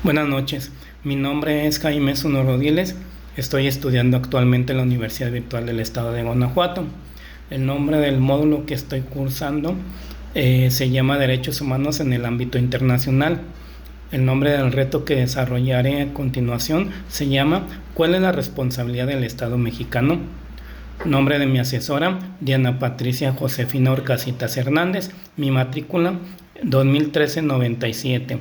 Buenas noches, mi nombre es Jaime Sonoro Diles, estoy estudiando actualmente en la Universidad Virtual del Estado de Guanajuato. El nombre del módulo que estoy cursando se llama Derechos Humanos en el ámbito internacional. El nombre del reto que desarrollaré a continuación se llama ¿Cuál es la responsabilidad del Estado mexicano? Nombre de mi asesora, Diana Patricia Josefina Orcasitas Hernández, mi matrícula 2013-97.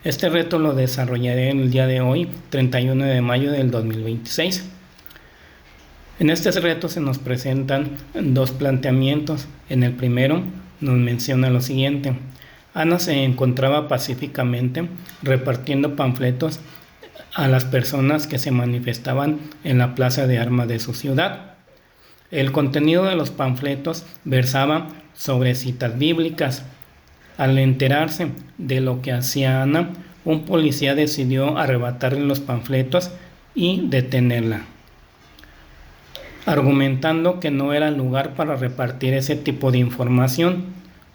Este reto lo desarrollaré el día de hoy, 31 de mayo del 2026. En este reto se nos presentan dos planteamientos. En el primero nos menciona lo siguiente. Ana se encontraba pacíficamente repartiendo panfletos a las personas que se manifestaban en la plaza de armas de su ciudad. El contenido de los panfletos versaba sobre citas bíblicas. Al enterarse de lo que hacía Ana, un policía decidió arrebatarle los panfletos y detenerla, argumentando que no era el lugar para repartir ese tipo de información,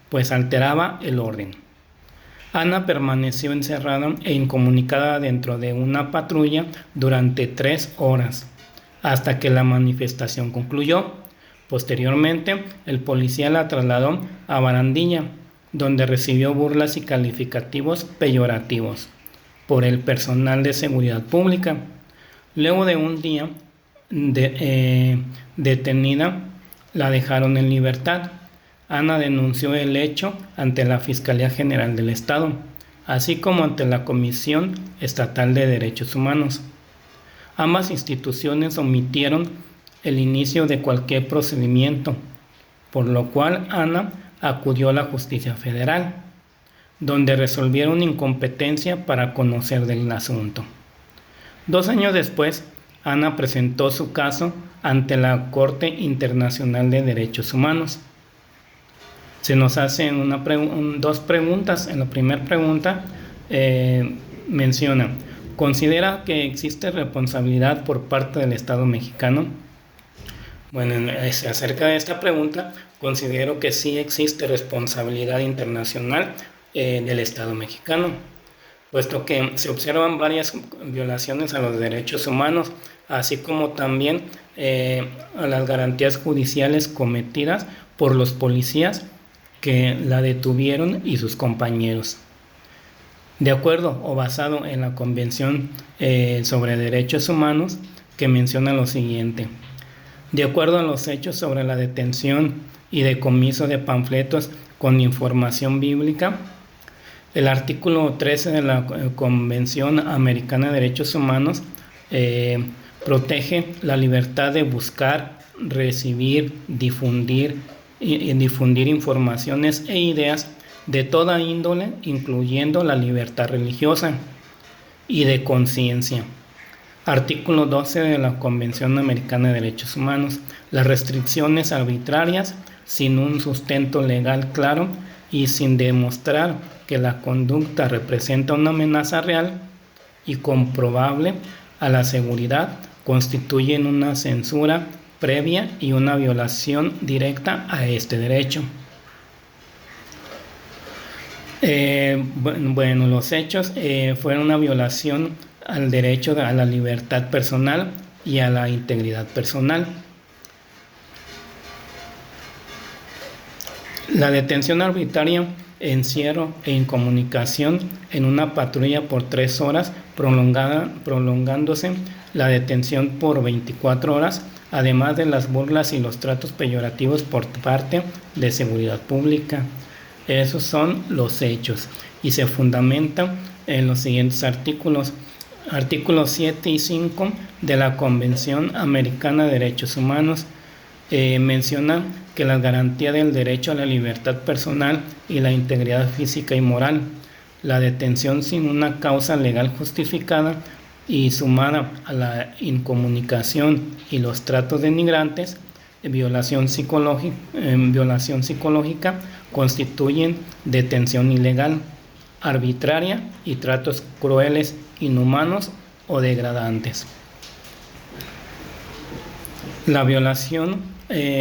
pues alteraba el orden. Ana permaneció encerrada e incomunicada dentro de una patrulla durante 3 horas, hasta que la manifestación concluyó. Posteriormente, el policía la trasladó a Barandilla, donde recibió burlas y calificativos peyorativos por el personal de seguridad pública. Luego de un día detenida, la dejaron en libertad. Ana denunció el hecho ante la Fiscalía General del Estado, así como ante la Comisión Estatal de Derechos Humanos. Ambas instituciones omitieron el inicio de cualquier procedimiento, por lo cual Ana acudió a la Justicia Federal, donde resolvieron incompetencia para conocer del asunto. 2 años después, Ana presentó su caso ante la Corte Internacional de Derechos Humanos. Se nos hacen dos preguntas. En la primera pregunta menciona, ¿considera que existe responsabilidad por parte del Estado mexicano? Bueno, acerca de esta pregunta, considero que sí existe responsabilidad internacional del Estado mexicano, puesto que se observan varias violaciones a los derechos humanos, así como también a las garantías judiciales cometidas por los policías que la detuvieron y sus compañeros. De acuerdo o basado en la Convención sobre Derechos Humanos, que menciona lo siguiente. De acuerdo a los hechos sobre la detención y decomiso de panfletos con información bíblica, el artículo 13 de la Convención Americana de Derechos Humanos protege la libertad de buscar, recibir, difundir informaciones e ideas de toda índole, incluyendo la libertad religiosa y de conciencia. Artículo 12 de la Convención Americana de Derechos Humanos. Las restricciones arbitrarias, sin un sustento legal claro y sin demostrar que la conducta representa una amenaza real y comprobable a la seguridad, constituyen una censura previa y una violación directa a este derecho. Los hechos fueron una violación al derecho a la libertad personal y a la integridad personal. La detención arbitraria, encierro e incomunicación en una patrulla por 3 horas, prolongándose la detención por 24 horas, además de las burlas y los tratos peyorativos por parte de seguridad pública. Esos son los hechos y se fundamentan en los siguientes artículos. Artículos 7 y 5 de la Convención Americana de Derechos Humanos menciona que la garantía del derecho a la libertad personal y la integridad física y moral, la detención sin una causa legal justificada y sumada a la incomunicación y los tratos denigrantes, violación psicológica, constituyen detención ilegal, arbitraria y tratos crueles, inhumanos o degradantes. La violación,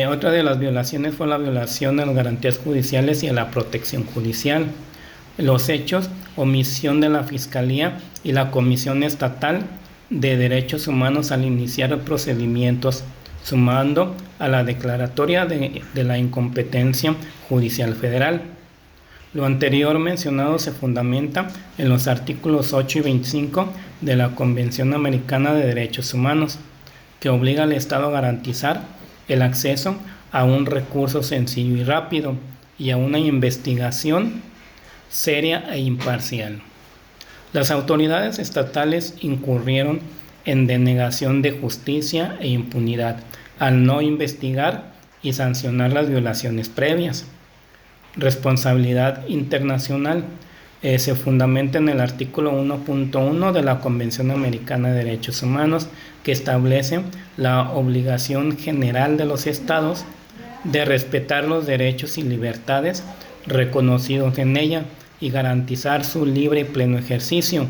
otra de las violaciones fue la violación a las garantías judiciales y a la protección judicial. Los hechos omisión de la Fiscalía y la Comisión Estatal de Derechos Humanos al iniciar procedimientos, sumando a la declaratoria de la incompetencia judicial federal. Lo anterior mencionado se fundamenta en los artículos 8 y 25 de la Convención Americana de Derechos Humanos, que obliga al Estado a garantizar el acceso a un recurso sencillo y rápido y a una investigación seria e imparcial. Las autoridades estatales incurrieron en denegación de justicia e impunidad al no investigar y sancionar las violaciones previas. Responsabilidad internacional se fundamenta en el artículo 1.1 de la Convención Americana de Derechos Humanos, que establece la obligación general de los estados de respetar los derechos y libertades reconocidos en ella y garantizar su libre y pleno ejercicio.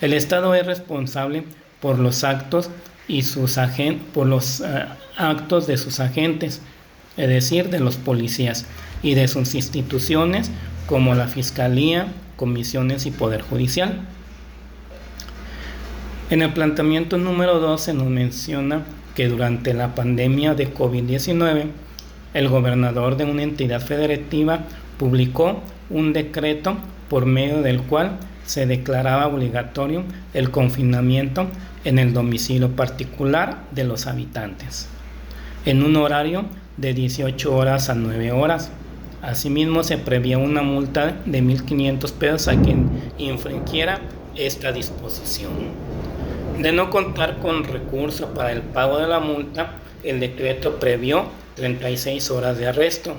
El Estado es responsable por los actos y actos de sus agentes, es decir, de los policías, y de sus instituciones como la Fiscalía, comisiones y Poder Judicial. En el planteamiento número 2 se nos menciona que durante la pandemia de COVID-19, el gobernador de una entidad federativa publicó un decreto por medio del cual se declaraba obligatorio el confinamiento en el domicilio particular de los habitantes, en un horario de 18 horas a 9 horas. Asimismo, se prevía una multa de 1,500 pesos a quien infringiera esta disposición. De no contar con recurso para el pago de la multa, el decreto previó 36 horas de arresto.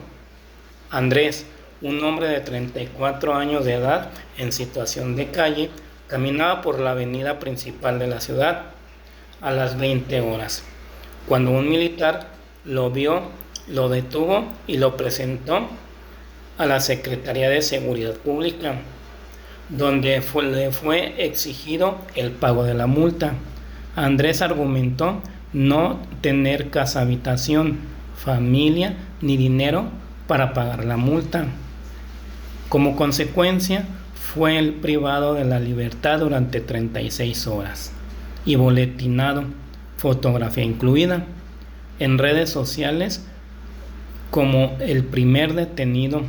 Andrés, un hombre de 34 años de edad en situación de calle, caminaba por la avenida principal de la ciudad a las 20 horas, cuando un militar lo vio, lo detuvo y lo presentó a la Secretaría de Seguridad Pública, donde le fue exigido el pago de la multa. Andrés argumentó no tener casa habitación, familia ni dinero para pagar la multa. Como consecuencia, fue el privado de la libertad durante 36 horas y boletinado, fotografía incluida, en redes sociales como el primer detenido,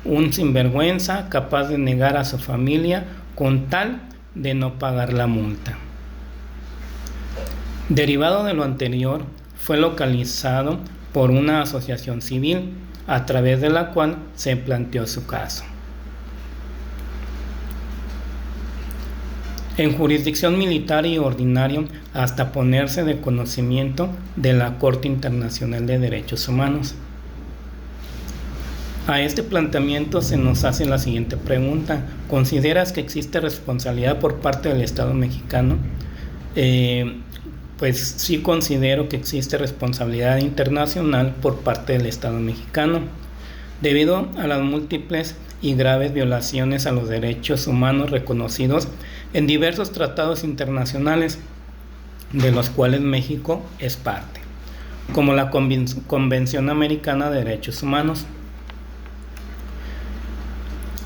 un sinvergüenza capaz de negar a su familia con tal de no pagar la multa. Derivado de lo anterior, fue localizado por una asociación civil, a través de la cual se planteó su caso. En jurisdicción militar y ordinario, hasta ponerse de conocimiento de la Corte Internacional de Derechos Humanos. A este planteamiento se nos hace la siguiente pregunta: ¿consideras que existe responsabilidad por parte del Estado mexicano? Pues sí considero que existe responsabilidad internacional por parte del Estado mexicano, debido a las múltiples y graves violaciones a los derechos humanos reconocidos en diversos tratados internacionales, de los cuales México es parte, como la Convención Americana de Derechos Humanos.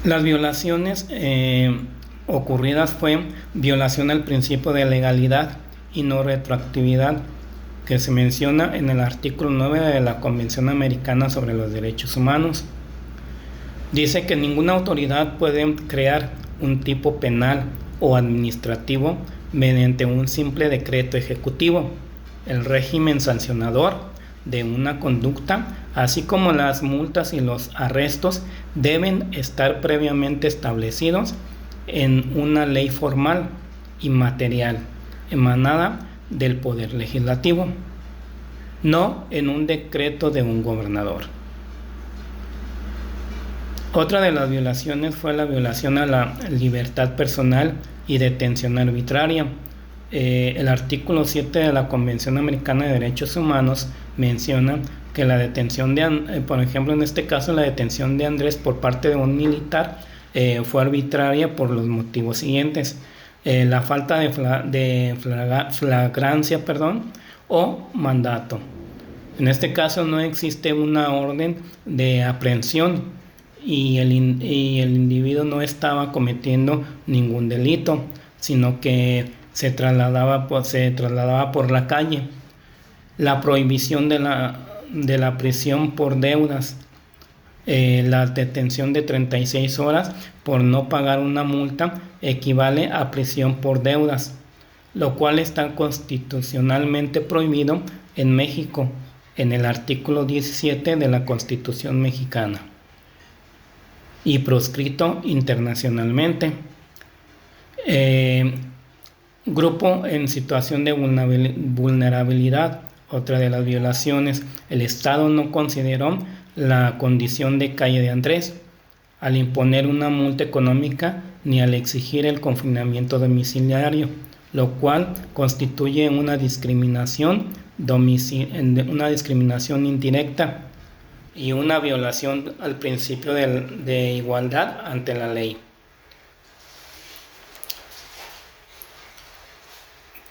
Las violaciones ocurridas fue violación al principio de legalidad y no retroactividad, que se menciona en el artículo 9 de la Convención Americana sobre los Derechos Humanos. Dice que ninguna autoridad puede crear un tipo penal o administrativo mediante un simple decreto ejecutivo. El régimen sancionador de una conducta, así como las multas y los arrestos, deben estar previamente establecidos en una ley formal y material emanada del Poder Legislativo, no en un decreto de un gobernador. Otra de las violaciones fue la violación a la libertad personal y detención arbitraria. El artículo 7 de la Convención Americana de Derechos Humanos menciona que la detención por ejemplo, en este caso, la detención de Andrés por parte de un militar fue arbitraria por los motivos siguientes: la falta de flagrancia, o mandato. En este caso no existe una orden de aprehensión y el individuo no estaba cometiendo ningún delito, sino que se trasladaba por la calle. La prohibición de la prisión por deudas, la detención de 36 horas por no pagar una multa equivale a prisión por deudas, lo cual está constitucionalmente prohibido en México en el artículo 17 de la Constitución mexicana y proscrito internacionalmente. Grupo en situación de vulnerabilidad. Otra de las violaciones, el Estado no consideró la condición de calle de Andrés al imponer una multa económica ni al exigir el confinamiento domiciliario, lo cual constituye una discriminación indirecta y una violación al principio de igualdad ante la ley.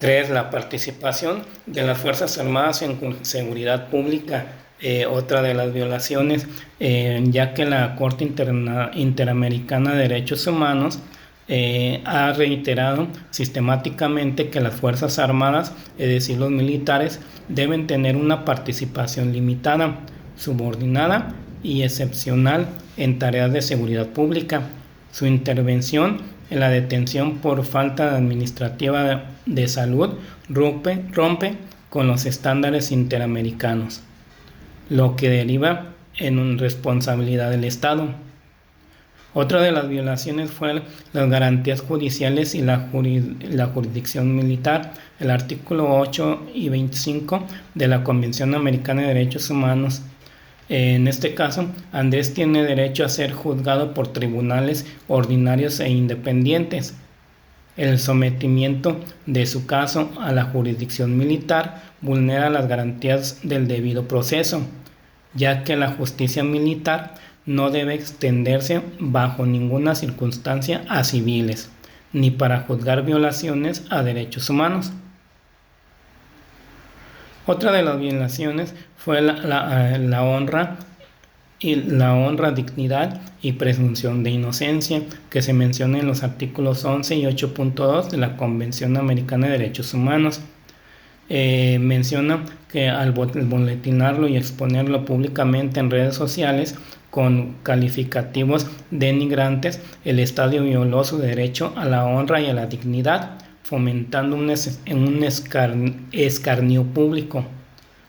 3. La participación de las Fuerzas Armadas en seguridad pública. Otra de las violaciones, ya que la Corte Interamericana de Derechos Humanos ha reiterado sistemáticamente que las Fuerzas Armadas, es decir, los militares, deben tener una participación limitada, subordinada y excepcional en tareas de seguridad pública. Su intervención en la detención por falta administrativa de salud rompe con los estándares interamericanos, lo que deriva en una responsabilidad del Estado. Otra de las violaciones fue las garantías judiciales y la jurisdicción militar. El artículo 8 y 25 de la Convención Americana de Derechos Humanos. En este caso, Andrés tiene derecho a ser juzgado por tribunales ordinarios e independientes. El sometimiento de su caso a la jurisdicción militar vulnera las garantías del debido proceso, ya que la justicia militar no debe extenderse bajo ninguna circunstancia a civiles, ni para juzgar violaciones a derechos humanos. Otra de las violaciones fue la honra, dignidad y presunción de inocencia, que se menciona en los artículos 11 y 8.2 de la Convención Americana de Derechos Humanos. Menciona que al boletinarlo y exponerlo públicamente en redes sociales con calificativos denigrantes, el Estado violó su derecho a la honra y a la dignidad, fomentando un escarnio público.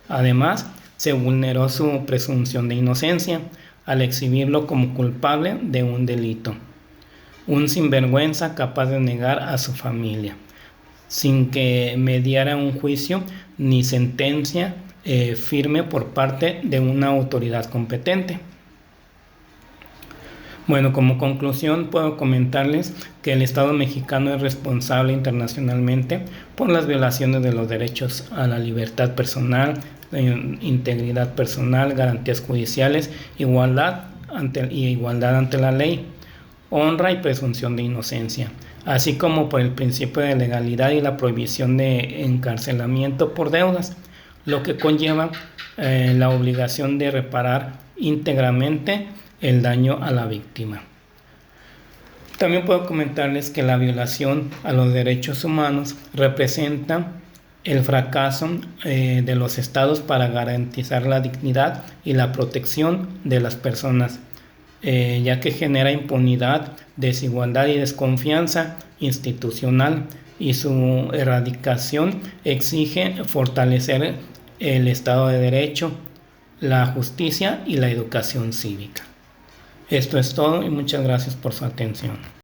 Además, se vulneró su presunción de inocencia al exhibirlo como culpable de un delito, un sinvergüenza capaz de negar a su familia, sin que mediara un juicio ni sentencia firme por parte de una autoridad competente. Bueno, como conclusión puedo comentarles que el Estado mexicano es responsable internacionalmente por las violaciones de los derechos a la libertad personal, integridad personal, garantías judiciales, igualdad ante la ley, honra y presunción de inocencia, así como por el principio de legalidad y la prohibición de encarcelamiento por deudas, lo que conlleva la obligación de reparar íntegramente el daño a la víctima. También puedo comentarles que la violación a los derechos humanos representa el fracaso de los estados para garantizar la dignidad y la protección de las personas, ya que genera impunidad, desigualdad y desconfianza institucional, y su erradicación exige fortalecer el Estado de Derecho, la justicia y la educación cívica. Esto es todo y muchas gracias por su atención.